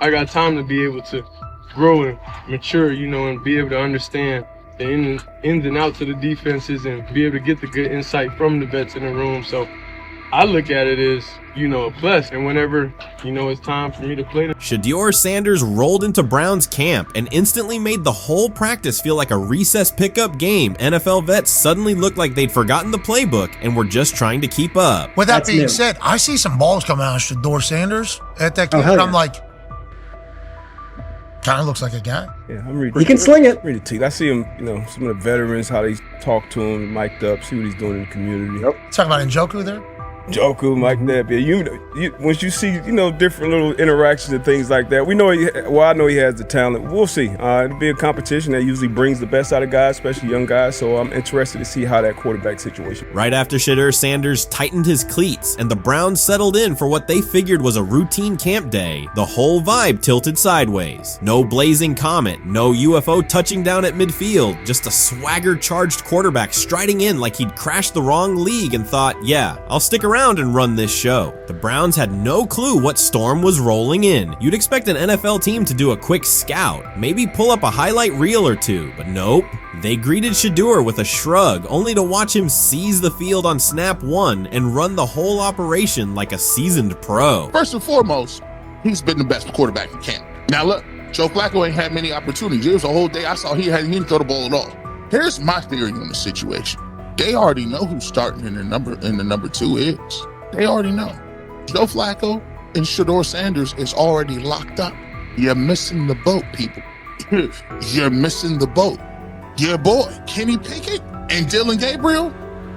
I got time to be able to grow and mature, you know, and be able to understand the ins and outs of the defenses and be able to get the good insight from the vets in the room. So I look at it as, you know, a plus. And whenever, you know, it's time for me to play them. Shedeur Sanders rolled into Browns camp and instantly made the whole practice feel like a recess pickup game. NFL vets suddenly looked like they'd forgotten the playbook and were just trying to keep up. With that being said, I see some balls coming out of Shedeur Sanders at that camp, and I'm like, kind of looks like a guy. Yeah, I'm ready. He can sling it. Ready to I see him, you know, some of the veterans, how they talk to him, mic'd up, see what he's doing in the community. Yep. Talking about Njoku there? Joku, Mike that, yeah. You once you see, you know, different little interactions and things like that, we know I know he has the talent. We'll see. It'll be a competition that usually brings the best out of guys, especially young guys. So I'm interested to see how that quarterback situation. Right after Shedeur Sanders tightened his cleats and the Browns settled in for what they figured was a routine camp day, the whole vibe tilted sideways. No blazing comet, no UFO touching down at midfield, just a swagger-charged quarterback striding in like he'd crashed the wrong league and thought, yeah, I'll stick around and run this show. The Browns had no clue what storm was rolling in. You'd expect an NFL team to do a quick scout, maybe pull up a highlight reel or two, but nope. They greeted Shedeur with a shrug, only to watch him seize the field on snap one and run the whole operation like a seasoned pro. First and foremost, he's been the best quarterback in camp. Now look, Joe Flacco ain't had many opportunities. There was a whole day I saw he didn't throw the ball at all. Here's my theory on the situation. They already know who's starting in the number 2 is. They already know. Joe Flacco and Shedeur Sanders is already locked up. You're missing the boat, people. You're missing the boat. Your boy, Kenny Pickett and Dylan Gabriel,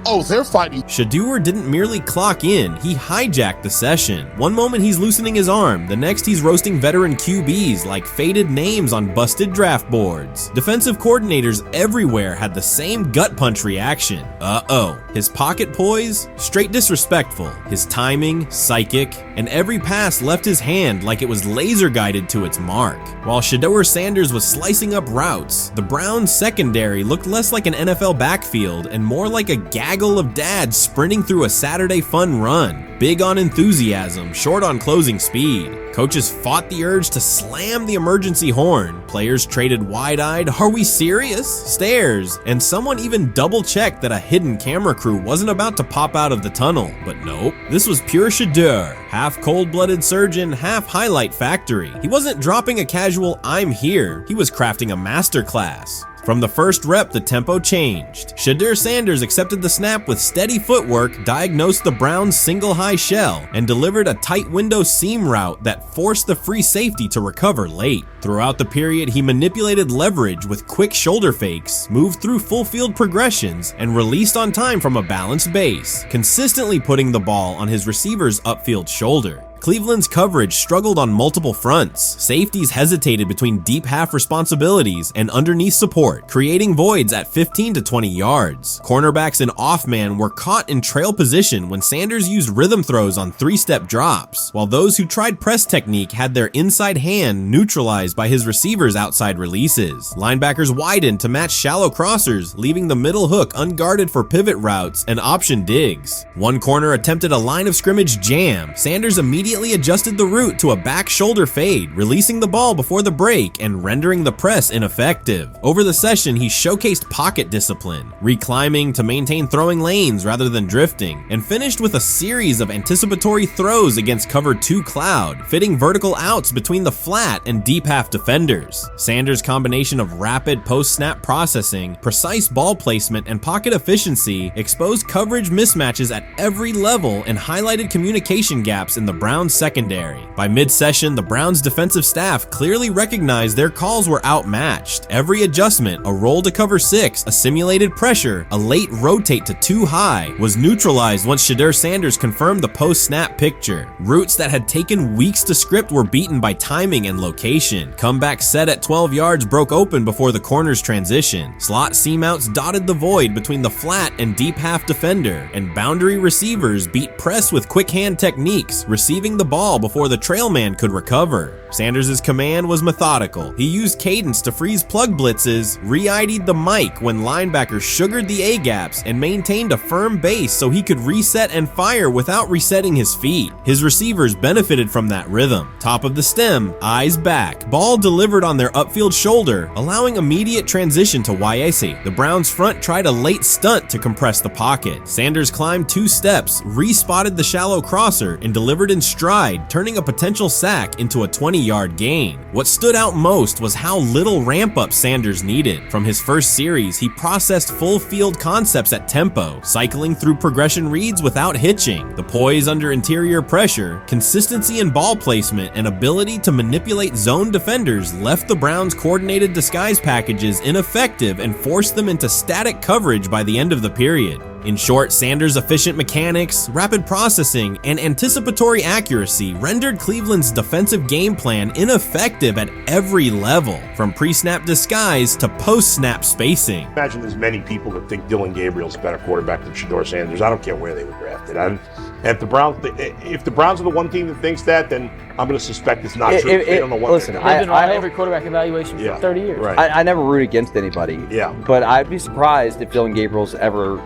oh, they're fighting. Shedeur didn't merely clock in, he hijacked the session. One moment he's loosening his arm, the next he's roasting veteran QBs like faded names on busted draft boards. Defensive coordinators everywhere had the same gut punch reaction. Uh-oh. His pocket poise? Straight disrespectful. His timing? Psychic. And every pass left his hand like it was laser guided to its mark. While Shedeur Sanders was slicing up routes, the Browns secondary looked less like an NFL backfield and more like a gaggle of dads sprinting through a Saturday fun run. Big on enthusiasm, short on closing speed. Coaches fought the urge to slam the emergency horn. Players traded wide-eyed, "Are we serious?" stares, and someone even double-checked that a hidden camera crew wasn't about to pop out of the tunnel. But nope, this was pure Shedeur. Half cold-blooded surgeon, half highlight factory. He wasn't dropping a casual "I'm here," he was crafting a masterclass. From the first rep, the tempo changed. Shedeur Sanders accepted the snap with steady footwork, diagnosed the Browns' single high shell, and delivered a tight window seam route that forced the free safety to recover late. Throughout the period, he manipulated leverage with quick shoulder fakes, moved through full field progressions, and released on time from a balanced base, consistently putting the ball on his receiver's upfield shoulder. Cleveland's coverage struggled on multiple fronts. Safeties hesitated between deep half responsibilities and underneath support, creating voids at 15 to 20 yards. Cornerbacks and off-man were caught in trail position when Sanders used rhythm throws on 3-step drops, while those who tried press technique had their inside hand neutralized by his receivers' outside releases. Linebackers widened to match shallow crossers, leaving the middle hook unguarded for pivot routes and option digs. One corner attempted a line of scrimmage jam. Sanders immediately adjusted the route to a back shoulder fade, releasing the ball before the break and rendering the press ineffective. Over the session, he showcased pocket discipline, reclimbing to maintain throwing lanes rather than drifting, and finished with a series of anticipatory throws against cover 2 cloud, fitting vertical outs between the flat and deep half defenders. Sanders' combination of rapid post-snap processing, precise ball placement, and pocket efficiency exposed coverage mismatches at every level and highlighted communication gaps in the Browns secondary. By mid-session, the Browns defensive staff clearly recognized their calls were outmatched. Every adjustment, a roll to cover 6, a simulated pressure, a late rotate to 2 high, was neutralized once Shedeur Sanders confirmed the post-snap picture. Routes that had taken weeks to script were beaten by timing and location. Comeback set at 12 yards broke open before the corner's transition. Slot seam outs dotted the void between the flat and deep half defender, and boundary receivers beat press with quick hand techniques, receiving the ball before the trail man could recover. Sanders' command was methodical. He used cadence to freeze plug blitzes, re-ID'd the mic when linebackers sugared the A-gaps, and maintained a firm base so he could reset and fire without resetting his feet. His receivers benefited from that rhythm. Top of the stem, eyes back. Ball delivered on their upfield shoulder, allowing immediate transition to YAC. The Browns front tried a late stunt to compress the pocket. Sanders climbed 2 steps, re-spotted the shallow crosser, and delivered in stride, turning a potential sack into a 20-yard gain. What stood out most was how little ramp-up Sanders needed. From his first series, he processed full field concepts at tempo, cycling through progression reads without hitching. The poise under interior pressure, consistency in ball placement, and ability to manipulate zone defenders left the Browns' coordinated disguise packages ineffective and forced them into static coverage by the end of the period. In short, Sanders' efficient mechanics, rapid processing, and anticipatory accuracy rendered Cleveland's defensive game plan ineffective at every level, from pre-snap disguise to post-snap spacing. Imagine there's many people that think Dylan Gabriel's a better quarterback than Shedeur Sanders. I don't care where they were drafted. And if the Browns are the one team that thinks that, then I'm going to suspect it's not true. They don't know what listen, they're doing. I've been on every quarterback evaluation for 30 years. Right. I never root against anybody. Yeah. But I'd be surprised if Dylan Gabriel's ever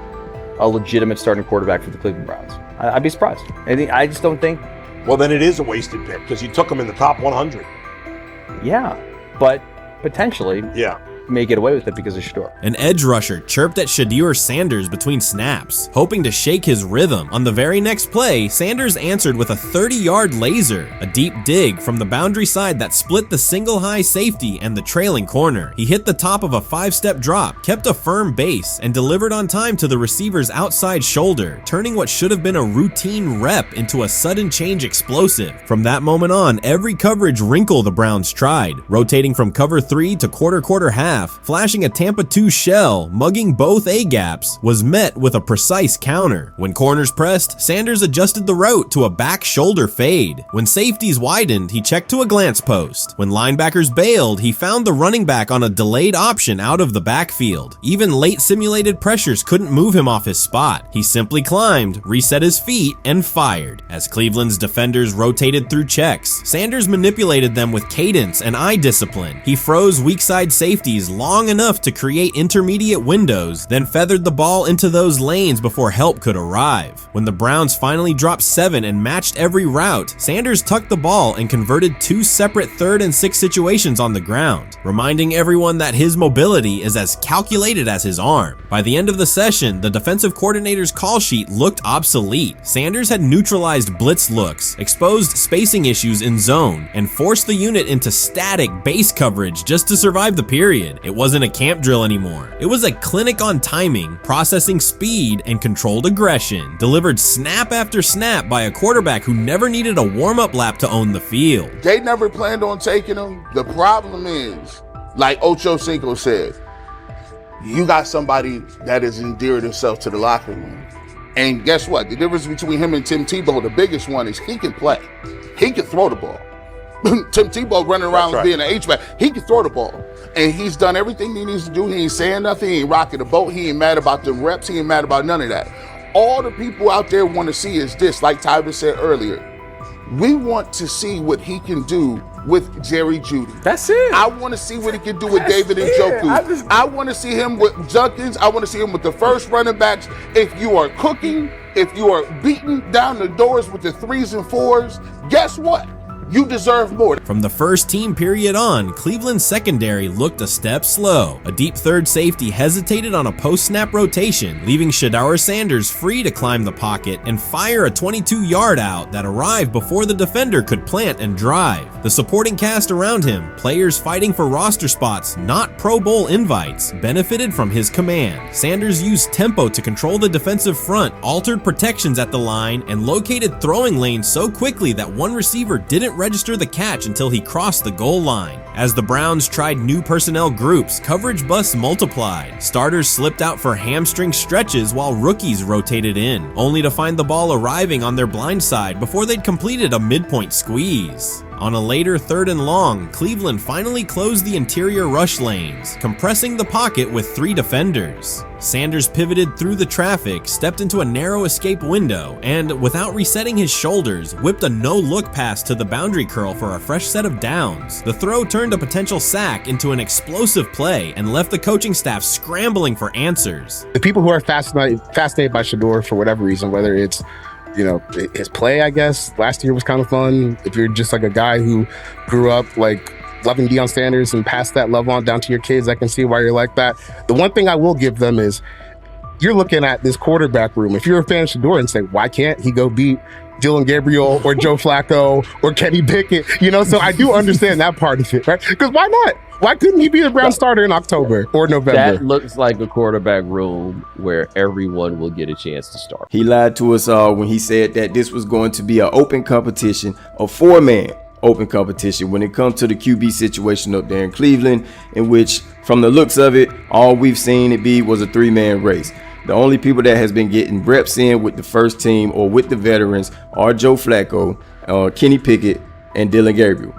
a legitimate starting quarterback for the Cleveland Browns. I'd be surprised. I just don't think. Well, then it is a wasted pick because you took him in the top 100. Yeah, but potentially. Yeah. May get away with it because of Shedeur. An edge rusher chirped at Shedeur Sanders between snaps, hoping to shake his rhythm. On the very next play, Sanders answered with a 30-yard laser, a deep dig from the boundary side that split the single high safety and the trailing corner. He hit the top of a 5-step drop, kept a firm base, and delivered on time to the receiver's outside shoulder, turning what should have been a routine rep into a sudden change explosive. From that moment on, every coverage wrinkle the Browns tried, rotating from cover 3 to quarter half, flashing a Tampa 2 shell, mugging both A-gaps, was met with a precise counter. When corners pressed, Sanders adjusted the route to a back shoulder fade. When safeties widened, he checked to a glance post. When linebackers bailed, he found the running back on a delayed option out of the backfield. Even late simulated pressures couldn't move him off his spot. He simply climbed, reset his feet, and fired. As Cleveland's defenders rotated through checks, Sanders manipulated them with cadence and eye discipline. He froze weak side safeties long enough to create intermediate windows, then feathered the ball into those lanes before help could arrive. When the Browns finally dropped 7 and matched every route, Sanders tucked the ball and converted 2 separate 3rd and 6 situations on the ground, reminding everyone that his mobility is as calculated as his arm. By the end of the session, the defensive coordinator's call sheet looked obsolete. Sanders had neutralized blitz looks, exposed spacing issues in zone, and forced the unit into static base coverage just to survive the period. It wasn't a camp drill anymore. It was a clinic on timing, processing speed, and controlled aggression, delivered snap after snap by a quarterback who never needed a warm-up lap to own the field. They never planned on taking him. The problem is, like Ocho Cinco said, you got somebody that has endeared himself to the locker room. And guess what? The difference between him and Tim Tebow, the biggest one, is he can play. He can throw the ball. Tim Tebow running around being an H-back, he can throw the ball. And he's done everything he needs to do. He ain't saying nothing. He ain't rocking the boat. He ain't mad about the reps. He ain't mad about none of that. All the people out there want to see is this, like Tyler said earlier. We want to see what he can do with Jerry Jeudy. That's it. I want to see what he can do with David Njoku. I want to see him with Junkins. I want to see him with the first running backs. If you are cooking, if you are beating down the doors with the 3s and 4s, guess what? You deserve more. From the first team period on, Cleveland's secondary looked a step slow. A deep third safety hesitated on a post-snap rotation, leaving Shedeur Sanders free to climb the pocket and fire a 22-yard out that arrived before the defender could plant and drive. The supporting cast around him, players fighting for roster spots, not Pro Bowl invites, benefited from his command. Sanders used tempo to control the defensive front, altered protections at the line, and located throwing lanes so quickly that one receiver didn't register the catch until he crossed the goal line. As the Browns tried new personnel groups, coverage busts multiplied. Starters slipped out for hamstring stretches while rookies rotated in, only to find the ball arriving on their blind side before they'd completed a midpoint squeeze. On a later 3rd and long, Cleveland finally closed the interior rush lanes, compressing the pocket with 3 defenders. Sanders pivoted through the traffic, stepped into a narrow escape window, and without resetting his shoulders, whipped a no-look pass to the boundary curl for a fresh set of downs. The throw turned a potential sack into an explosive play and left the coaching staff scrambling for answers. The people who are fascinated by Shedeur for whatever reason, whether it's his play, I guess last year was kind of fun. If you're just like a guy who grew up like loving Deion Sanders and passed that love on down to your kids, I can see why you're like that. The one thing I will give them is you're looking at this quarterback room. If you're a fan of Shedeur and say, why can't he go beat Dillon Gabriel or Joe Flacco or Kenny Pickett? So I do understand that part of it, right? Because why not? Why couldn't he be a Brown starter in October or November? That looks like a quarterback room where everyone will get a chance to start. He lied to us all when he said that this was going to be an open competition, a 4-man open competition when it comes to the QB situation up there in Cleveland, in which, from the looks of it, all we've seen it be was a 3-man race. The only people that has been getting reps in with the first team or with the veterans are Joe Flacco, Kenny Pickett, and Dillon Gabriel.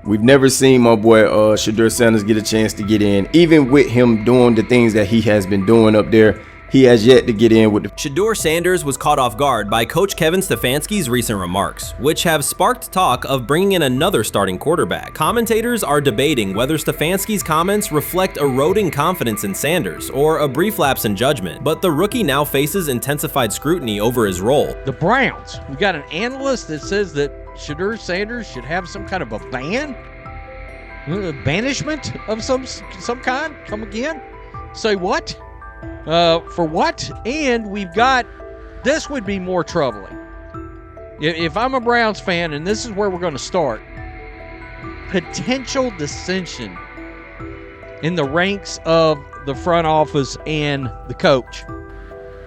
We've never seen my boy Shedeur Sanders get a chance to get in. Even with him doing the things that he has been doing up there, he has yet to get in with the... Shedeur Sanders was caught off guard by Coach Kevin Stefanski's recent remarks, which have sparked talk of bringing in another starting quarterback. Commentators are debating whether Stefanski's comments reflect eroding confidence in Sanders or a brief lapse in judgment, but the rookie now faces intensified scrutiny over his role. The Browns, we got an analyst that says that Shedeur Sanders should have some kind of a ban, banishment of some kind. Come again? Say what? For what? And we've got, this would be more troubling. If I'm a Browns fan, and this is where we're going to start, potential dissension in the ranks of the front office and the coach.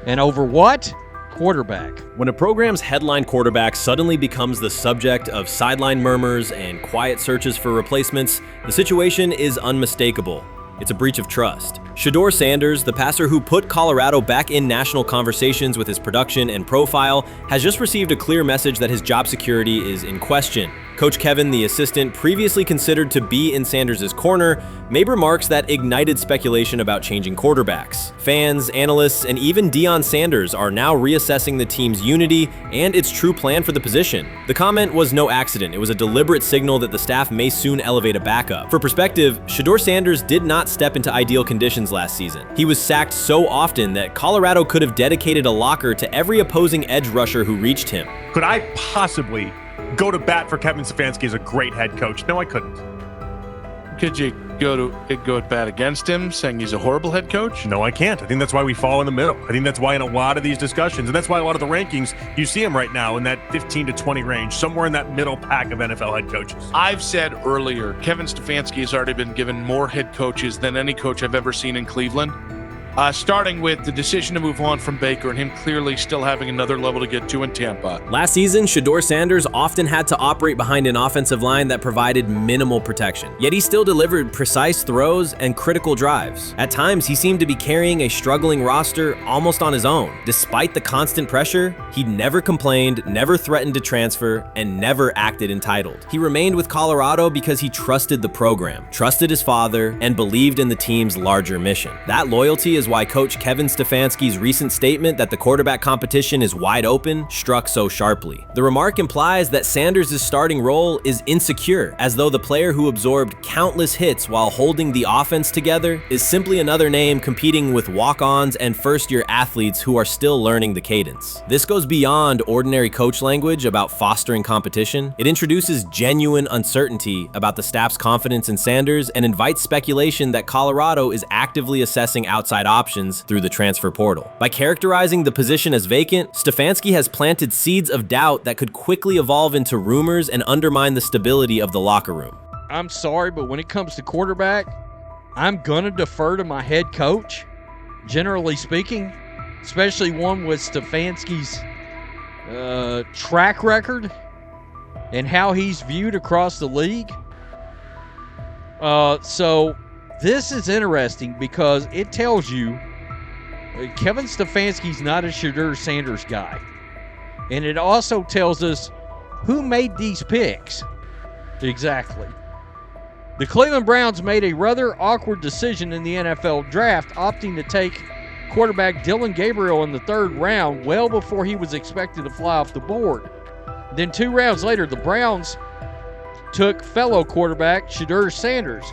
And over what? Quarterback. When a program's headline quarterback suddenly becomes the subject of sideline murmurs and quiet searches for replacements, the situation is unmistakable. It's a breach of trust. Shedeur Sanders, the passer who put Colorado back in national conversations with his production and profile, has just received a clear message that his job security is in question. Coach Kevin, the assistant previously considered to be in Sanders' corner, made remarks that ignited speculation about changing quarterbacks. Fans, analysts, and even Deion Sanders are now reassessing the team's unity and its true plan for the position. The comment was no accident. It was a deliberate signal that the staff may soon elevate a backup. For perspective, Shedeur Sanders did not step into ideal conditions last season. He was sacked so often that Colorado could have dedicated a locker to every opposing edge rusher who reached him. Could I possibly go to bat for Kevin Stefanski as a great head coach? No, I couldn't. Could you go at bat against him, saying he's a horrible head coach? No, I can't. I think that's why we fall in the middle. I think that's why in a lot of these discussions, and that's why a lot of the rankings, you see him right now in that 15 to 20 range, somewhere in that middle pack of NFL head coaches. I've said earlier, Kevin Stefanski has already been given more head coaches than any coach I've ever seen in Cleveland. Starting with the decision to move on from Baker and him clearly still having another level to get to in Tampa. Last season, Shedeur Sanders often had to operate behind an offensive line that provided minimal protection, yet he still delivered precise throws and critical drives. At times, he seemed to be carrying a struggling roster almost on his own. Despite the constant pressure, he never complained, never threatened to transfer, and never acted entitled. He remained with Colorado because he trusted the program, trusted his father, and believed in the team's larger mission. That loyalty is why Coach Kevin Stefanski's recent statement that the quarterback competition is wide open struck so sharply. The remark implies that Sanders' starting role is insecure, as though the player who absorbed countless hits while holding the offense together is simply another name competing with walk-ons and first-year athletes who are still learning the cadence. This goes beyond ordinary coach language about fostering competition. It introduces genuine uncertainty about the staff's confidence in Sanders and invites speculation that Colorado is actively assessing outside options through the transfer portal. By characterizing the position as vacant, Stefanski has planted seeds of doubt that could quickly evolve into rumors and undermine the stability of the locker room. I'm sorry, but when it comes to quarterback, I'm going to defer to my head coach, generally speaking, especially one with Stefanski's track record and how he's viewed across the league. So this is interesting because it tells you Kevin Stefanski's not a Shedeur Sanders guy. And it also tells us who made these picks. Exactly. The Cleveland Browns made a rather awkward decision in the NFL draft, opting to take quarterback Dillon Gabriel in the 3rd round, well before he was expected to fly off the board. Then 2 rounds later, the Browns took fellow quarterback Shedeur Sanders.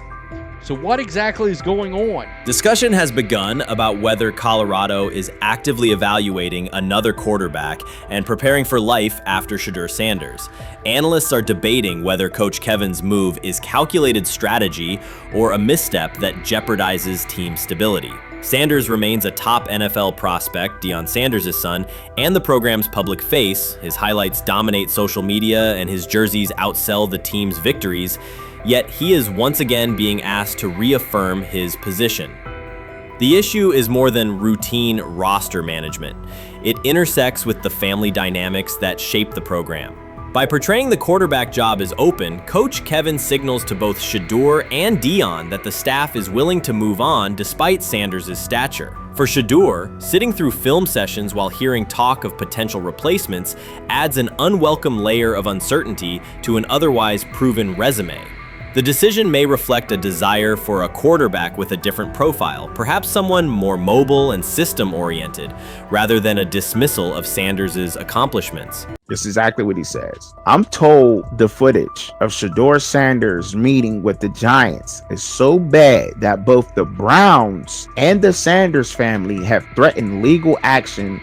So what exactly is going on? Discussion has begun about whether Colorado is actively evaluating another quarterback and preparing for life after Shedeur Sanders. Analysts are debating whether Coach Kevin's move is calculated strategy or a misstep that jeopardizes team stability. Sanders remains a top NFL prospect, Deion Sanders' son, and the program's public face. His highlights dominate social media and his jerseys outsell the team's victories, yet he is once again being asked to reaffirm his position. The issue is more than routine roster management. It intersects with the family dynamics that shape the program. By portraying the quarterback job as open, Coach Kevin signals to both Shedeur and Deion that the staff is willing to move on despite Sanders' stature. For Shedeur, sitting through film sessions while hearing talk of potential replacements adds an unwelcome layer of uncertainty to an otherwise proven resume. The decision may reflect a desire for a quarterback with a different profile, perhaps someone more mobile and system-oriented, rather than a dismissal of Sanders' accomplishments. It's exactly what he says. I'm told the footage of Shedeur Sanders meeting with the Giants is so bad that both the Browns and the Sanders family have threatened legal action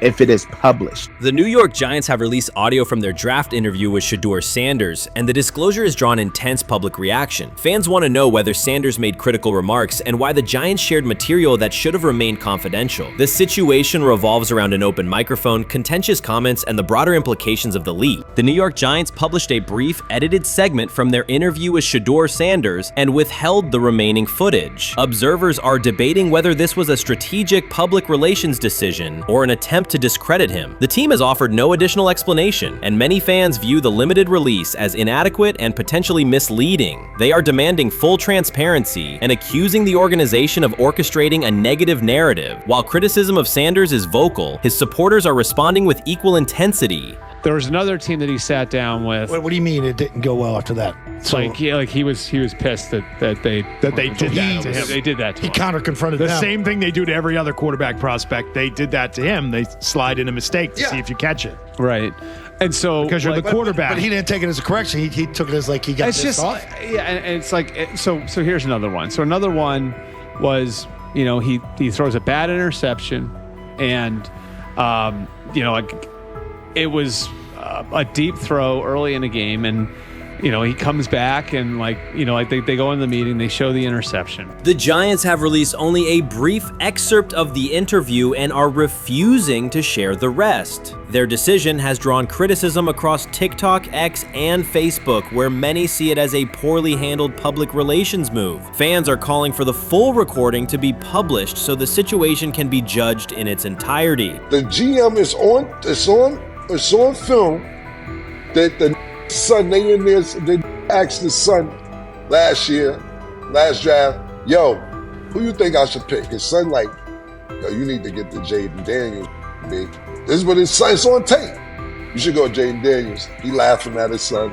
if it is published. The New York Giants have released audio from their draft interview with Shedeur Sanders, and the disclosure has drawn intense public reaction. Fans want to know whether Sanders made critical remarks and why the Giants shared material that should have remained confidential. The situation revolves around an open microphone, contentious comments, and the broader implications of the leak. The New York Giants published a brief, edited segment from their interview with Shedeur Sanders and withheld the remaining footage. Observers are debating whether this was a strategic public relations decision or an attempt to discredit him. The team has offered no additional explanation, and many fans view the limited release as inadequate and potentially misleading. They are demanding full transparency and accusing the organization of orchestrating a negative narrative. While criticism of Sanders is vocal, his supporters are responding with equal intensity. There was another team that he sat down with. What do you mean it didn't go well after that? So, he was pissed that they did that to him. They did that to him. He counter-confronted the them. same thing they do to every other quarterback prospect. They did that to him. They slide in a mistake to see if you catch it. Right. And so because you're the quarterback. But he didn't take it as a correction. He took it as like he got pissed off. Yeah, and it's like so here's another one. So another one was, he throws a bad interception, and it was a deep throw early in the game, and he comes back and they go in the meeting, they show the interception. The Giants have released only a brief excerpt of the interview and are refusing to share the rest. Their decision has drawn criticism across TikTok, X, and Facebook, where many see it as a poorly handled public relations move. Fans are calling for the full recording to be published so the situation can be judged in its entirety. The GM is on film that the son, they asked the son last draft, yo, who you think I should pick? His son yo, you need to get the Jaden Daniels, big. This is what his son, it's on tape. You should go Jaden Daniels. He laughing at his son.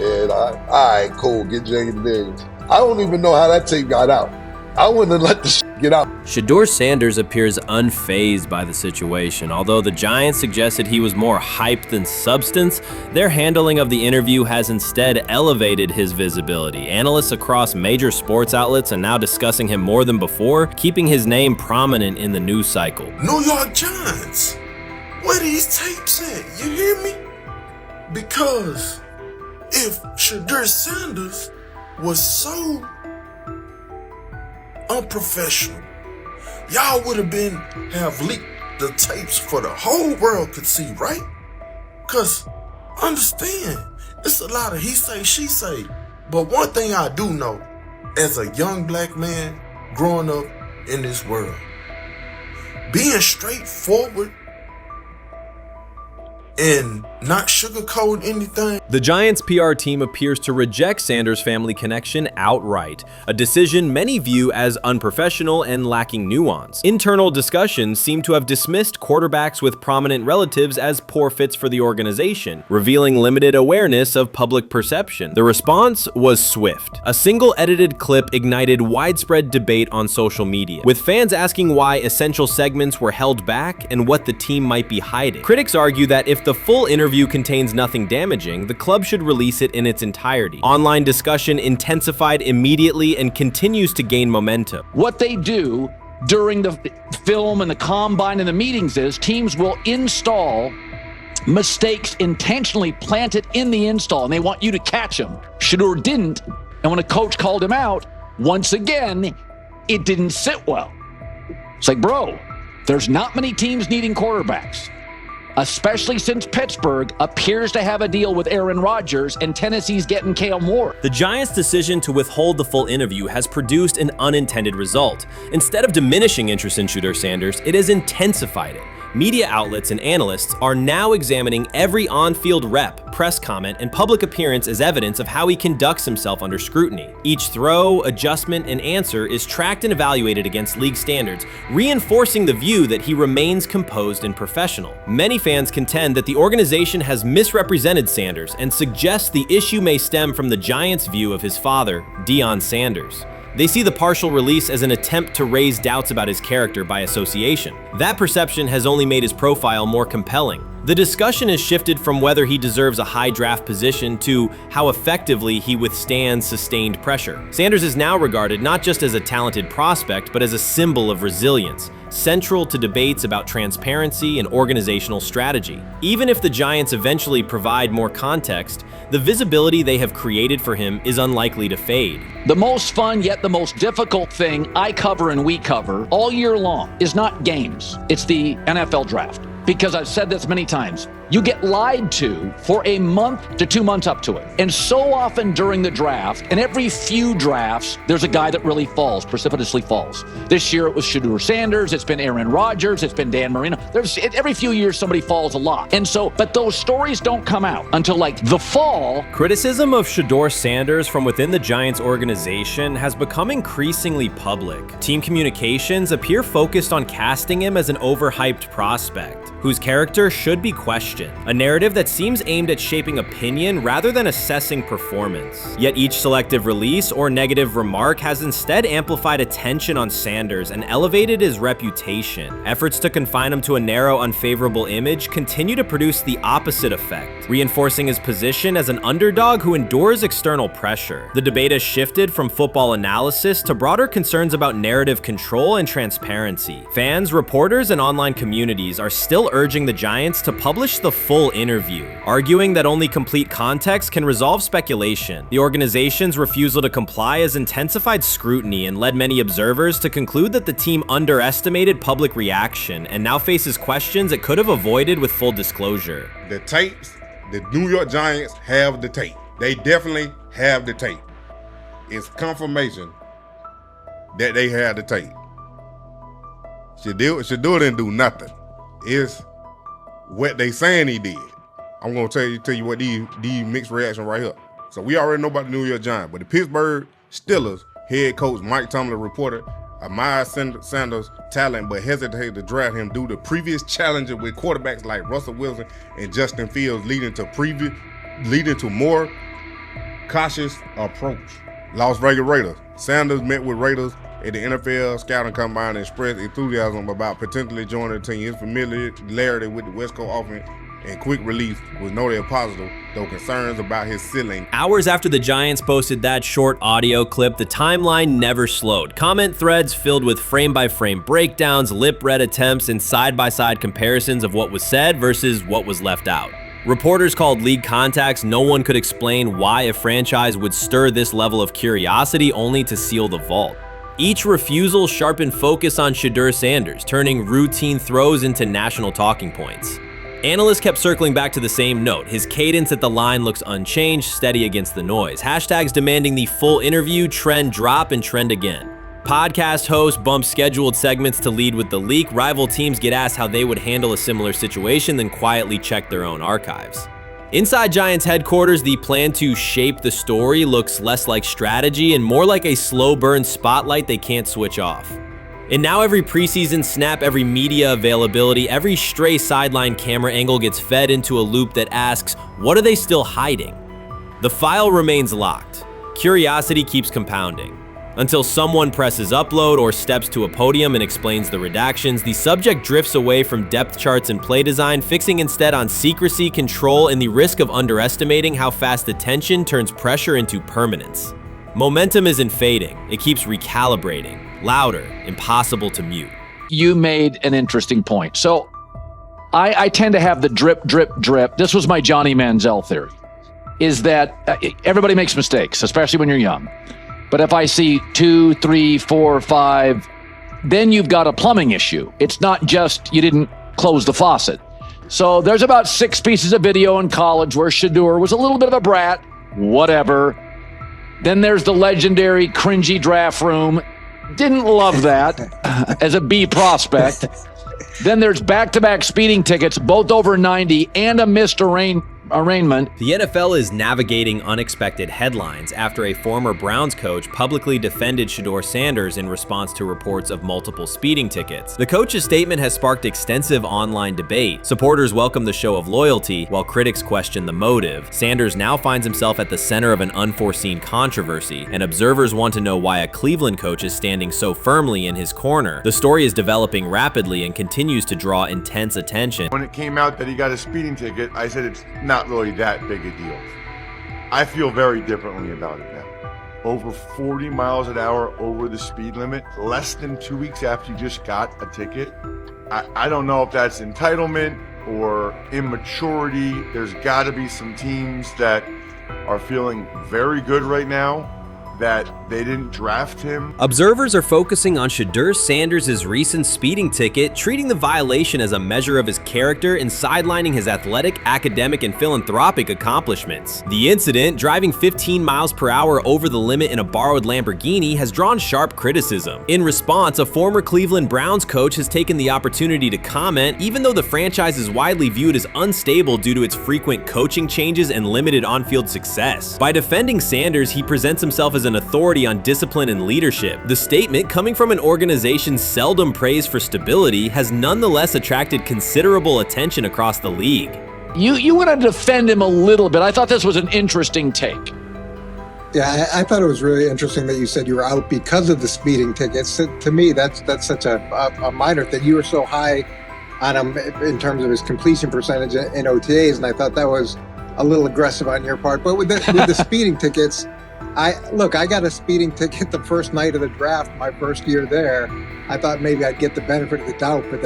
And all right, cool, get Jaden Daniels. I don't even know how that tape got out. I wouldn't have let the shit get out. Shedeur Sanders appears unfazed by the situation. Although the Giants suggested he was more hype than substance, their handling of the interview has instead elevated his visibility. Analysts across major sports outlets are now discussing him more than before, keeping his name prominent in the news cycle. New York Giants, where these tapes at? You hear me? Because if Shedeur Sanders was so unprofessional, y'all would have leaked the tapes for the whole world could see, right? Cause understand, it's a lot of he say, she say. But one thing I do know, as a young black man growing up in this world, being straightforward and not sugarcoating anything. The Giants' PR team appears to reject Sanders' family connection outright, a decision many view as unprofessional and lacking nuance. Internal discussions seem to have dismissed quarterbacks with prominent relatives as poor fits for the organization, revealing limited awareness of public perception. The response was swift. A single edited clip ignited widespread debate on social media, with fans asking why essential segments were held back and what the team might be hiding. Critics argue that if the full interview contains nothing damaging, the club should release it in its entirety. Online discussion intensified immediately and continues to gain momentum. What they do during the film and the combine and the meetings is teams will install mistakes intentionally planted in the install, and they want you to catch them. Shedeur didn't, and when a coach called him out, once again, it didn't sit well. It's like, bro, there's not many teams needing quarterbacks, especially since Pittsburgh appears to have a deal with Aaron Rodgers and Tennessee's getting Kale Moore. The Giants' decision to withhold the full interview has produced an unintended result. Instead of diminishing interest in Shedeur Sanders, it has intensified it. Media outlets and analysts are now examining every on-field rep, press comment, and public appearance as evidence of how he conducts himself under scrutiny. Each throw, adjustment, and answer is tracked and evaluated against league standards, reinforcing the view that he remains composed and professional. Many fans contend that the organization has misrepresented Sanders and suggest the issue may stem from the Giants' view of his father, Deion Sanders. They see the partial release as an attempt to raise doubts about his character by association. That perception has only made his profile more compelling. The discussion has shifted from whether he deserves a high draft position to how effectively he withstands sustained pressure. Sanders is now regarded not just as a talented prospect, but as a symbol of resilience, central to debates about transparency and organizational strategy. Even if the Giants eventually provide more context, the visibility they have created for him is unlikely to fade. The most fun yet the most difficult thing I cover and we cover all year long is not games, it's the NFL draft. Because I've said this many times, you get lied to for a month to 2 months up to it. And so often during the draft, and every few drafts, there's a guy that really falls, precipitously falls. This year it was Shedeur Sanders, it's been Aaron Rodgers, it's been Dan Marino. Every few years somebody falls a lot. And so, but those stories don't come out until like the fall. Criticism of Shedeur Sanders from within the Giants organization has become increasingly public. Team communications appear focused on casting him as an overhyped prospect, whose character should be questioned, a narrative that seems aimed at shaping opinion rather than assessing performance. Yet each selective release or negative remark has instead amplified attention on Sanders and elevated his reputation. Efforts to confine him to a narrow, unfavorable image continue to produce the opposite effect, reinforcing his position as an underdog who endures external pressure. The debate has shifted from football analysis to broader concerns about narrative control and transparency. Fans, reporters, and online communities are still urging the Giants to publish the full interview, arguing that only complete context can resolve speculation. The organization's refusal to comply has intensified scrutiny and led many observers to conclude that the team underestimated public reaction and now faces questions it could have avoided with full disclosure. The tapes, the New York Giants have the tape. They definitely have the tape. It's confirmation that they had the tape. Shedeur didn't do nothing. It's what they saying he did. I'm gonna tell you what these mixed reaction right here. So we already know about the New York Giants, but the Pittsburgh Steelers head coach Mike Tomlin reported admired Sanders' talent, but hesitated to draft him due to previous challenges with quarterbacks like Russell Wilson and Justin Fields, leading to more cautious approach. Las Vegas Raiders. Sanders met with Raiders at the NFL scouting combine and expressed enthusiasm about potentially joining the team. His familiarity with the West Coast offense and quick release was noted positive, though concerns about his ceiling. Hours after the Giants posted that short audio clip, the timeline never slowed. Comment threads filled with frame-by-frame breakdowns, lip-read attempts, and side-by-side comparisons of what was said versus what was left out. Reporters called league contacts. No one could explain why a franchise would stir this level of curiosity only to seal the vault. Each refusal sharpened focus on Shedeur Sanders, turning routine throws into national talking points. Analysts kept circling back to the same note. His cadence at the line looks unchanged, steady against the noise. Hashtags demanding the full interview, trend drop, and trend again. Podcast hosts bump scheduled segments to lead with the leak. Rival teams get asked how they would handle a similar situation, then quietly check their own archives. Inside Giants headquarters, the plan to shape the story looks less like strategy and more like a slow burn spotlight they can't switch off. And now every preseason snap, every media availability, every stray sideline camera angle gets fed into a loop that asks, what are they still hiding? The file remains locked. Curiosity keeps compounding. Until someone presses upload or steps to a podium and explains the redactions, the subject drifts away from depth charts and play design, fixing instead on secrecy, control, and the risk of underestimating how fast attention turns pressure into permanence. Momentum isn't fading, it keeps recalibrating, louder, impossible to mute. You made an interesting point. So I tend to have the drip, drip, drip. This was my Johnny Manziel theory, is that everybody makes mistakes, especially when you're young. But if I see 2, 3, 4, 5, then you've got a plumbing issue. It's not just you didn't close the faucet. So there's about 6 pieces of video in college where Shedeur was a little bit of a brat, whatever. Then there's the legendary cringy draft room. Didn't love that as a B prospect. Then there's back-to-back speeding tickets, both over 90, and a missed arraignment. The NFL is navigating unexpected headlines after a former Browns coach publicly defended Shedeur Sanders in response to reports of multiple speeding tickets. The coach's statement has sparked extensive online debate. Supporters welcome the show of loyalty, while critics question the motive. Sanders now finds himself at the center of an unforeseen controversy, and observers want to know why a Cleveland coach is standing so firmly in his corner. The story is developing rapidly and continues to draw intense attention. When it came out that he got a speeding ticket, I said it's not really that big a deal. I feel very differently about it now. Over 40 miles an hour over the speed limit, less than 2 weeks after you just got a ticket. I don't know if that's entitlement or immaturity. There's got to be some teams that are feeling very good right now that they didn't draft him. Observers are focusing on Shedeur Sanders' recent speeding ticket, treating the violation as a measure of his character and sidelining his athletic, academic, and philanthropic accomplishments. The incident, driving 15 miles per hour over the limit in a borrowed Lamborghini, has drawn sharp criticism. In response, a former Cleveland Browns coach has taken the opportunity to comment, even though the franchise is widely viewed as unstable due to its frequent coaching changes and limited on-field success. By defending Sanders, he presents himself as an authority on discipline and leadership. The statement, coming from an organization seldom praised for stability, has nonetheless attracted considerable attention across the league. You want to defend him a little bit. I thought this was an interesting take. Yeah, I thought it was really interesting that you said you were out because of the speeding tickets. To me, that's such a minor thing. You were so high on him in terms of his completion percentage in OTAs, and I thought that was a little aggressive on your part. But with the speeding tickets, I got a speeding ticket the first night of the draft, my first year there. I thought maybe I'd get the benefit of the doubt, but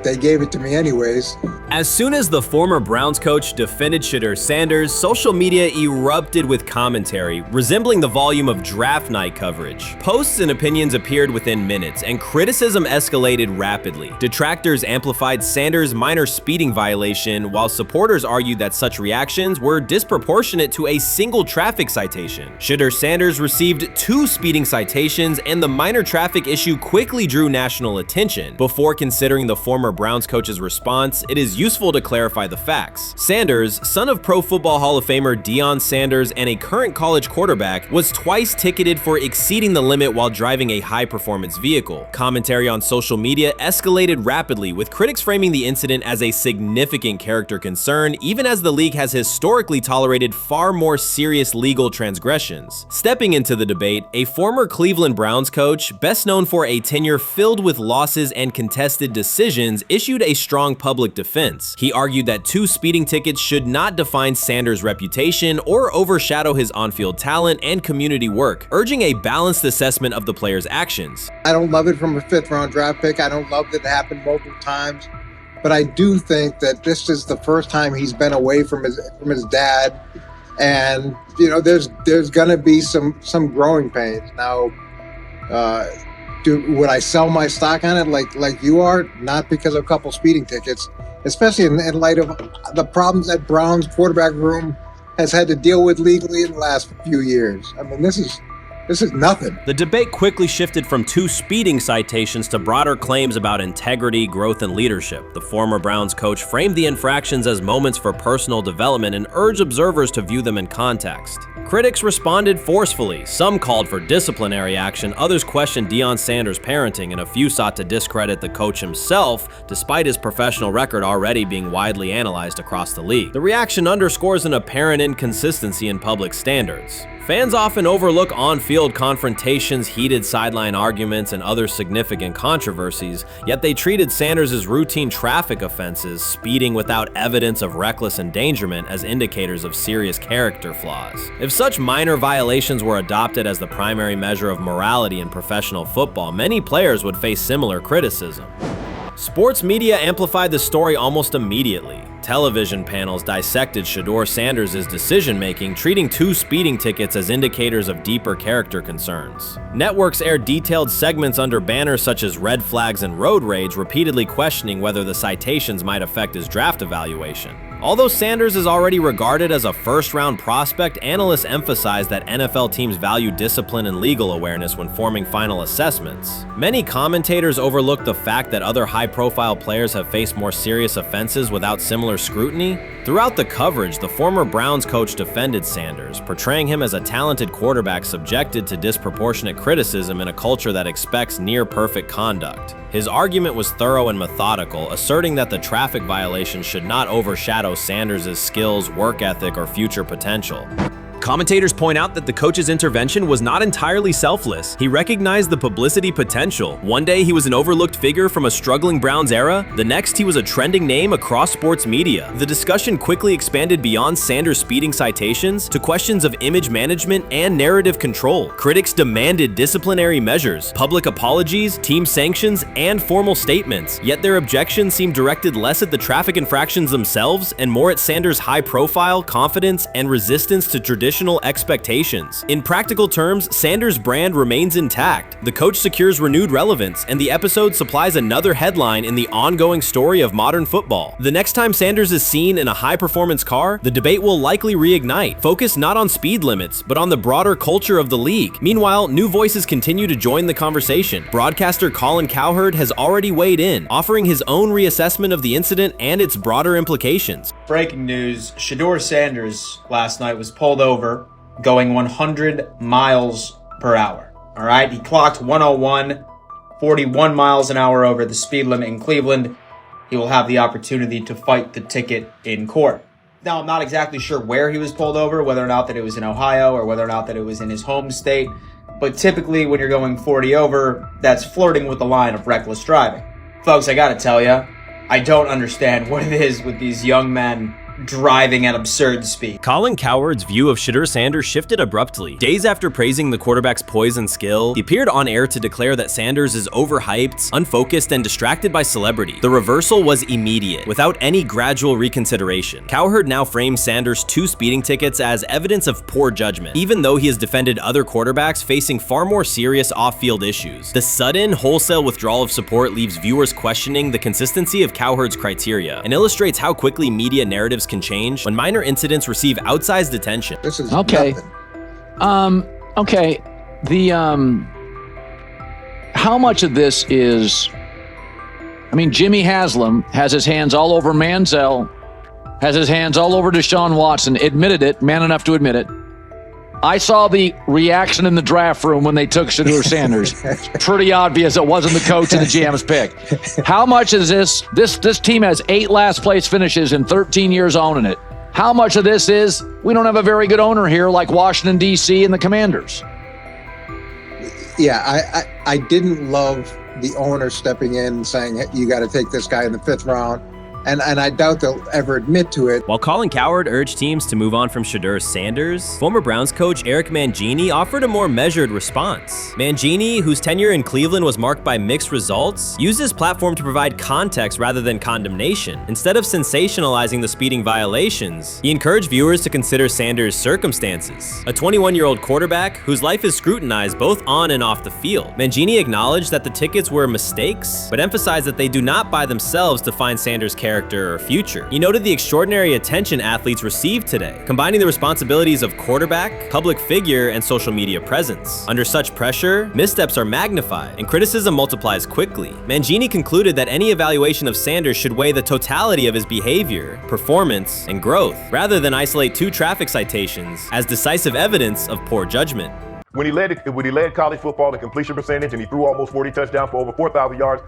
they gave it to me anyways. As soon as the former Browns coach defended Shedeur Sanders, social media erupted with commentary, resembling the volume of draft night coverage. Posts and opinions appeared within minutes, and criticism escalated rapidly. Detractors amplified Sanders' minor speeding violation, while supporters argued that such reactions were disproportionate to a single traffic citation. Shedeur Sanders received 2 speeding citations, and the minor traffic issue quickly drew national attention. Before considering the former Browns coach's response, it is useful to clarify the facts. Sanders, son of Pro Football Hall of Famer Deion Sanders and a current college quarterback, was twice ticketed for exceeding the limit while driving a high-performance vehicle. Commentary on social media escalated rapidly, with critics framing the incident as a significant character concern, even as the league has historically tolerated far more serious legal transgressions. Stepping into the debate, a former Cleveland Browns coach, best known for a tenure filled with losses and contested decisions, issued a strong public defense. He argued that 2 speeding tickets should not define Sanders' reputation or overshadow his on-field talent and community work, urging a balanced assessment of the player's actions. I don't love it from a 5th-round draft pick. I don't love that it happened multiple times, but I do think that this is the first time he's been away from his dad, and there's gonna be some growing pains now. Would I sell my stock on it like you are? Not because of a couple speeding tickets, especially in light of the problems that Brown's quarterback room has had to deal with legally in the last few years. I mean, this This is nothing. The debate quickly shifted from 2 speeding citations to broader claims about integrity, growth, and leadership. The former Browns coach framed the infractions as moments for personal development and urged observers to view them in context. Critics responded forcefully. Some called for disciplinary action, others questioned Deion Sanders' parenting, and a few sought to discredit the coach himself, despite his professional record already being widely analyzed across the league. The reaction underscores an apparent inconsistency in public standards. Fans often overlook on-field confrontations, heated sideline arguments, and other significant controversies, yet they treated Sanders' routine traffic offenses, speeding without evidence of reckless endangerment, as indicators of serious character flaws. If such minor violations were adopted as the primary measure of morality in professional football, many players would face similar criticism. Sports media amplified the story almost immediately. Television panels dissected Shedeur Sanders' decision-making, treating 2 speeding tickets as indicators of deeper character concerns. Networks aired detailed segments under banners such as red flags and road rage, repeatedly questioning whether the citations might affect his draft evaluation. Although Sanders is already regarded as a first-round prospect, analysts emphasize that NFL teams value discipline and legal awareness when forming final assessments. Many commentators overlook the fact that other high-profile players have faced more serious offenses without similar scrutiny. Throughout the coverage, the former Browns coach defended Sanders, portraying him as a talented quarterback subjected to disproportionate criticism in a culture that expects near-perfect conduct. His argument was thorough and methodical, asserting that the traffic violations should not overshadow Sanders' skills, work ethic, or future potential. Commentators point out that the coach's intervention was not entirely selfless. He recognized the publicity potential. One day he was an overlooked figure from a struggling Browns era, the next he was a trending name across sports media. The discussion quickly expanded beyond Sanders' speeding citations to questions of image management and narrative control. Critics demanded disciplinary measures, public apologies, team sanctions, and formal statements, yet their objections seemed directed less at the traffic infractions themselves and more at Sanders' high profile, confidence, and resistance to traditional expectations. In practical terms, Sanders' brand remains intact. The coach secures renewed relevance, and the episode supplies another headline in the ongoing story of modern football. The next time Sanders is seen in a high-performance car, the debate will likely reignite, focused not on speed limits, but on the broader culture of the league. Meanwhile, new voices continue to join the conversation. Broadcaster Colin Cowherd has already weighed in, offering his own reassessment of the incident and its broader implications. Breaking news, Shedeur Sanders last night was pulled over going 100 miles per hour. All right, he clocked 101, 41 miles an hour over the speed limit in Cleveland. He will have the opportunity to fight the ticket in court. Now, I'm not exactly sure where he was pulled over, whether or not that it was in Ohio or whether or not that it was in his home state. But typically when you're going 40 over, that's flirting with the line of reckless driving. Folks, I gotta tell you, I don't understand what it is with these young men driving at absurd speed. Colin Cowherd's view of Shedeur Sanders shifted abruptly. Days after praising the quarterback's poise and skill, he appeared on air to declare that Sanders is overhyped, unfocused, and distracted by celebrity. The reversal was immediate, without any gradual reconsideration. Cowherd now frames Sanders' 2 speeding tickets as evidence of poor judgment, even though he has defended other quarterbacks facing far more serious off-field issues. The sudden, wholesale withdrawal of support leaves viewers questioning the consistency of Cowherd's criteria and illustrates how quickly media narratives can change when minor incidents receive outsized attention. This is okay. Okay. The how much of this is? I mean, Jimmy Haslam has his hands all over Manziel, has his hands all over Deshaun Watson. Admitted it, man enough to admit it. I saw the reaction in the draft room when they took Shedeur Sanders. Pretty obvious it wasn't the coach and the GM's pick. How much is this? This team has 8 last place finishes in 13 years owning it. How much of this is we don't have a very good owner here like Washington, D.C. and the Commanders? Yeah, I didn't love the owner stepping in and saying, hey, you got to take this guy in the 5th round. And I doubt they'll ever admit to it. While Colin Cowherd urged teams to move on from Shedeur Sanders, former Browns coach Eric Mangini offered a more measured response. Mangini, whose tenure in Cleveland was marked by mixed results, used his platform to provide context rather than condemnation. Instead of sensationalizing the speeding violations, he encouraged viewers to consider Sanders' circumstances. A 21-year-old quarterback whose life is scrutinized both on and off the field. Mangini acknowledged that the tickets were mistakes, but emphasized that they do not by themselves define Sanders' character character or future. He noted the extraordinary attention athletes receive today, combining the responsibilities of quarterback, public figure, and social media presence. Under such pressure, missteps are magnified, and criticism multiplies quickly. Mangini concluded that any evaluation of Sanders should weigh the totality of his behavior, performance, and growth, rather than isolate 2 traffic citations as decisive evidence of poor judgment. When he led college football in completion percentage and he threw almost 40 touchdowns for over 4,000 yards,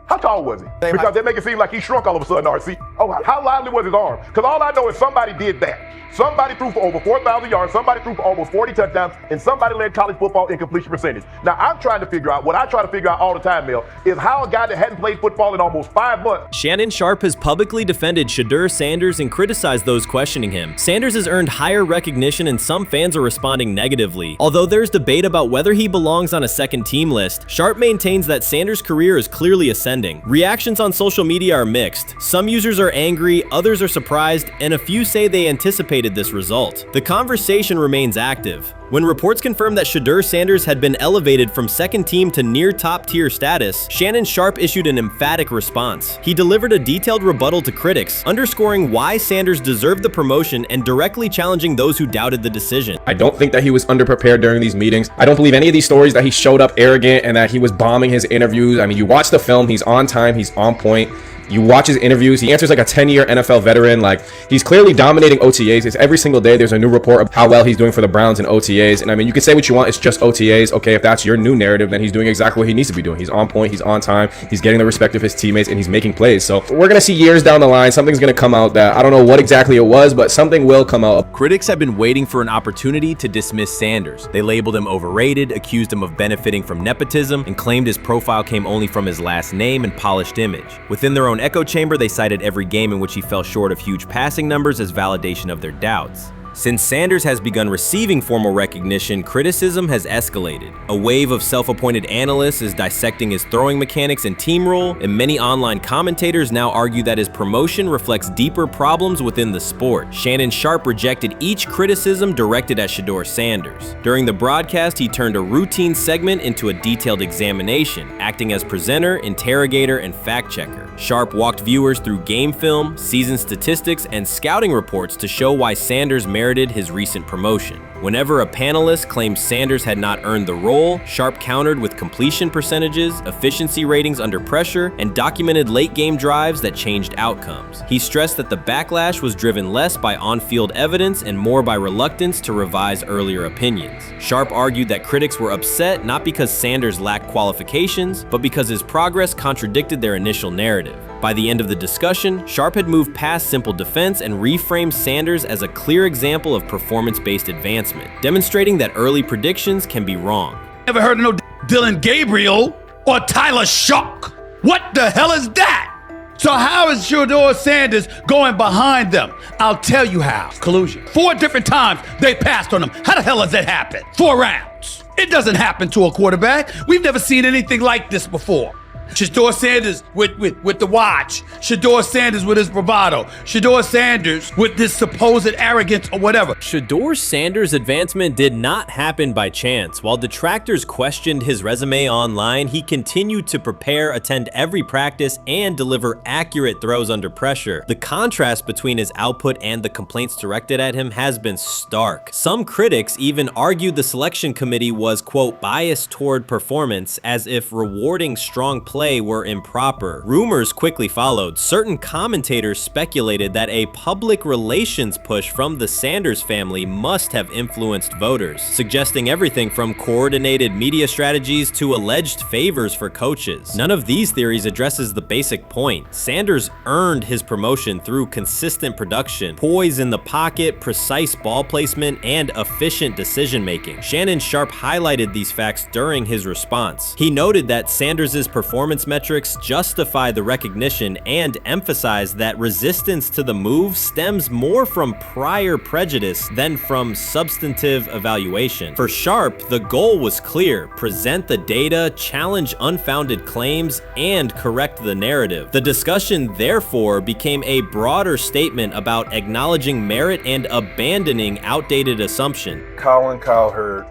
how tall was he? Because they make it seem like he shrunk all of a sudden, RC. Oh, how lively was his arm? Because all I know is somebody did that. Somebody threw for over 4,000 yards, somebody threw for almost 40 touchdowns, and somebody led college football in completion percentage. Now, I'm trying to figure out, what I try to figure out all the time, Mel, is how a guy that hadn't played football in almost 5 months. Shannon Sharpe has publicly defended Shedeur Sanders and criticized those questioning him. Sanders has earned higher recognition and some fans are responding negatively. Although there's debate about whether he belongs on a second team list, Sharpe maintains that Sanders' career is clearly ascending. Reactions on social media are mixed. Some users are angry, others are surprised, and a few say they anticipated this result. The conversation remains active. When reports confirmed that Shedeur Sanders had been elevated from second team to near top tier status, Shannon Sharpe issued an emphatic response. He delivered a detailed rebuttal to critics, underscoring why Sanders deserved the promotion and directly challenging those who doubted the decision. I don't think that he was underprepared during these meetings. I don't believe any of these stories that he showed up arrogant and that he was bombing his interviews. I mean, you watch the film, he's on time, he's on point. You watch his interviews, he answers like a 10-year NFL veteran. Like, he's clearly dominating OTAs. It's every single day there's a new report of how well he's doing for the Browns in OTAs. And I mean, you can say what you want, it's just OTAs. Okay, if that's your new narrative, then he's doing exactly what he needs to be doing. He's on point, he's on time, he's getting the respect of his teammates, and he's making plays. So we're gonna see years down the line, something's gonna come out that I don't know what exactly it was, but something will come out. Critics have been waiting for an opportunity to dismiss Sanders. They labeled him overrated, accused him of benefiting from nepotism, and claimed his profile came only from his last name and polished image. Within their own echo chamber, they cited every game in which he fell short of huge passing numbers as validation of their doubts. Since Sanders has begun receiving formal recognition, criticism has escalated. A wave of self-appointed analysts is dissecting his throwing mechanics and team role, and many online commentators now argue that his promotion reflects deeper problems within the sport. Shannon Sharpe rejected each criticism directed at Shedeur Sanders. During the broadcast, he turned a routine segment into a detailed examination, acting as presenter, interrogator, and fact-checker. Sharpe walked viewers through game film, season statistics, and scouting reports to show why Sanders merited his recent promotion. Whenever a panelist claimed Sanders had not earned the role, Sharpe countered with completion percentages, efficiency ratings under pressure, and documented late-game drives that changed outcomes. He stressed that the backlash was driven less by on-field evidence and more by reluctance to revise earlier opinions. Sharpe argued that critics were upset not because Sanders lacked qualifications, but because his progress contradicted their initial narrative. By the end of the discussion, Sharpe had moved past simple defense and reframed Sanders as a clear example of performance-based advancement, demonstrating that early predictions can be wrong. Never heard of no Dylan Gabriel or Tyler Shock. What the hell is that? So how is Shedeur Sanders going behind them? I'll tell you how. Collusion. 4 different times they passed on him. How the hell does that happen? 4 rounds. It doesn't happen to a quarterback. We've never seen anything like this before. Shedeur Sanders with the watch. Shedeur Sanders with his bravado. Shedeur Sanders with this supposed arrogance or whatever. Shedeur Sanders' advancement did not happen by chance. While detractors questioned his resume online, he continued to prepare, attend every practice, and deliver accurate throws under pressure. The contrast between his output and the complaints directed at him has been stark. Some critics even argued the selection committee was, quote, biased toward performance, as if rewarding strong play were improper. Rumors quickly followed. Certain commentators speculated that a public relations push from the Sanders family must have influenced voters, suggesting everything from coordinated media strategies to alleged favors for coaches. None of these theories addresses the basic point. Sanders earned his promotion through consistent production, poise in the pocket, precise ball placement, and efficient decision-making. Shannon Sharpe highlighted these facts during his response. He noted that Sanders' performance metrics justify the recognition and emphasize that resistance to the move stems more from prior prejudice than from substantive evaluation. For Sharpe, the goal was clear: present the data, challenge unfounded claims, and correct the narrative. The discussion, therefore, became a broader statement about acknowledging merit and abandoning outdated assumption. Colin Cowherd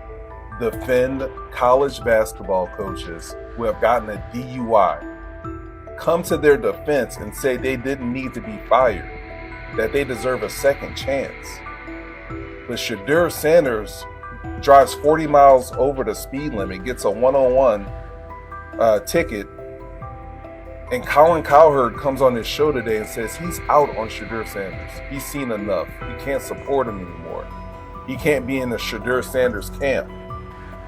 defend college basketball coaches who have gotten a DUI come to their defense and say they didn't need to be fired, that they deserve a second chance. But Shedeur Sanders drives 40 miles over the speed limit, gets a one-on-one ticket, and Colin Cowherd comes on his show today and says he's out on Shedeur Sanders. He's seen enough. He can't support him anymore. He can't be in the Shedeur Sanders camp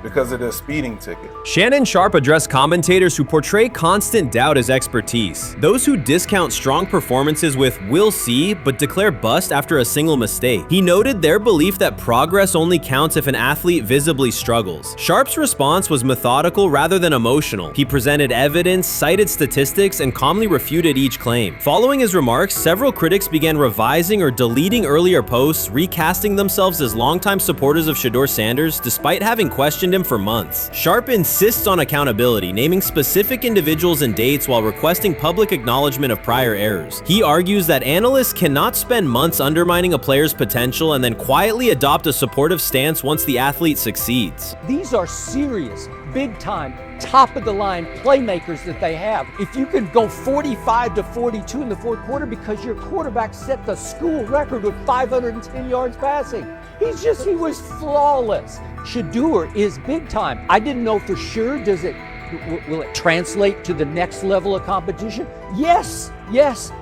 because of the speeding ticket. Shannon Sharpe addressed commentators who portray constant doubt as expertise. Those who discount strong performances with "we'll see" but declare bust after a single mistake. He noted their belief that progress only counts if an athlete visibly struggles. Sharpe's response was methodical rather than emotional. He presented evidence, cited statistics, and calmly refuted each claim. Following his remarks, several critics began revising or deleting earlier posts, recasting themselves as longtime supporters of Shedeur Sanders despite having questioned him for months. Sharpe insists on accountability, naming specific individuals and dates while requesting public acknowledgement of prior errors. He argues that analysts cannot spend months undermining a player's potential and then quietly adopt a supportive stance once the athlete succeeds. These are serious, big-time, top-of-the-line playmakers that they have. If you can go 45 to 42 in the fourth quarter because your quarterback set the school record with 510 yards passing. He was flawless. Shedeur is big time. I didn't know for sure, will it translate to the next level of competition? Yes,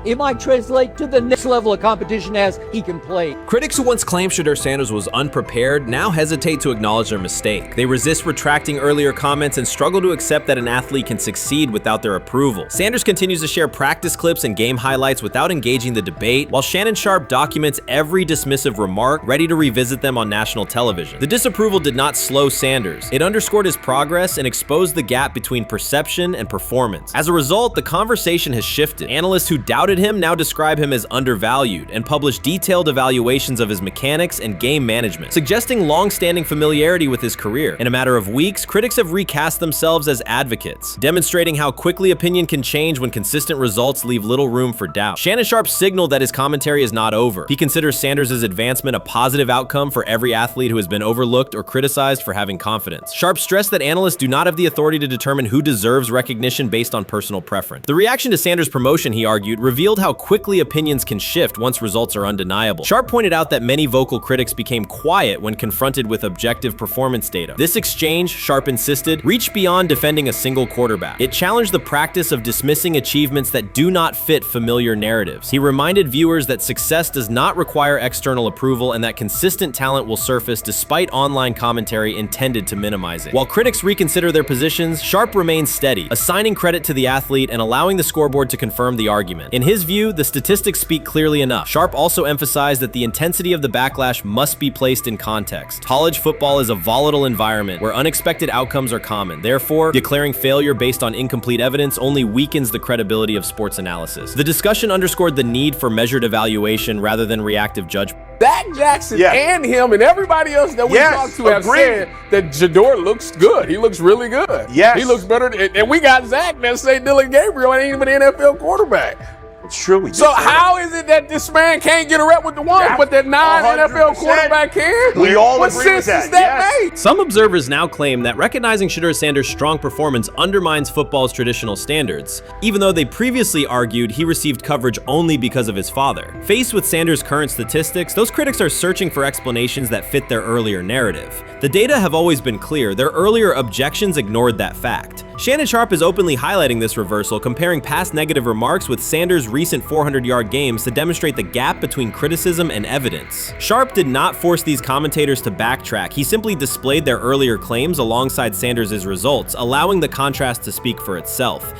it might translate to the next level of competition as he can play. Critics who once claimed Shedeur Sanders was unprepared now hesitate to acknowledge their mistake. They resist retracting earlier comments and struggle to accept that an athlete can succeed without their approval. Sanders continues to share practice clips and game highlights without engaging the debate, while Shannon Sharpe documents every dismissive remark, ready to revisit them on national television. The disapproval did not slow Sanders. It underscored his progress and exposed the gap between perception and performance. As a result, the conversation has shifted. Analysts who doubted him now describe him as undervalued and publish detailed evaluations of his mechanics and game management, suggesting long-standing familiarity with his career. In a matter of weeks, critics have recast themselves as advocates, demonstrating how quickly opinion can change when consistent results leave little room for doubt. Shannon Sharpe signaled that his commentary is not over. He considers Sanders' advancement a positive outcome for every athlete who has been overlooked or criticized for having confidence. Sharpe stressed that analysts do not have the authority to determine who deserves recognition based on personal preference. The reaction to Sanders' promotion, he argued, revealed how quickly opinions can shift once results are undeniable. Sharpe pointed out that many vocal critics became quiet when confronted with objective performance data. This exchange, Sharpe insisted, reached beyond defending a single quarterback. It challenged the practice of dismissing achievements that do not fit familiar narratives. He reminded viewers that success does not require external approval and that consistent talent will surface despite online commentary intended to minimize it. While critics reconsider their positions, Sharpe remains steady, assigning credit to the athlete and allowing the scoreboard to confirm the argument. In his view, the statistics speak clearly enough. Sharpe also emphasized that the intensity of the backlash must be placed in context. College football is a volatile environment where unexpected outcomes are common. Therefore, declaring failure based on incomplete evidence only weakens the credibility of sports analysis. The discussion underscored the need for measured evaluation rather than reactive judgment. Dak Jackson and him and everybody else that we talked to have said that Shedeur looks good. He looks really good. He looks better. And we got Zach that say Dylan Gabriel ain't even an NFL quarterback. It's true. So how is it that this man can't get a rep with the ones, but that non-NFL quarterback can? We all what agree with sense that. does that make? Some observers now claim that recognizing Shedeur Sanders' strong performance undermines football's traditional standards, even though they previously argued he received coverage only because of his father. Faced with Sanders' current statistics, those critics are searching for explanations that fit their earlier narrative. The data have always been clear. Their earlier objections ignored that fact. Shannon Sharpe is openly highlighting this reversal, comparing past negative remarks with Sanders' recent 400-yard games to demonstrate the gap between criticism and evidence. Sharpe did not force these commentators to backtrack. He simply displayed their earlier claims alongside Sanders' results, allowing the contrast to speak for itself.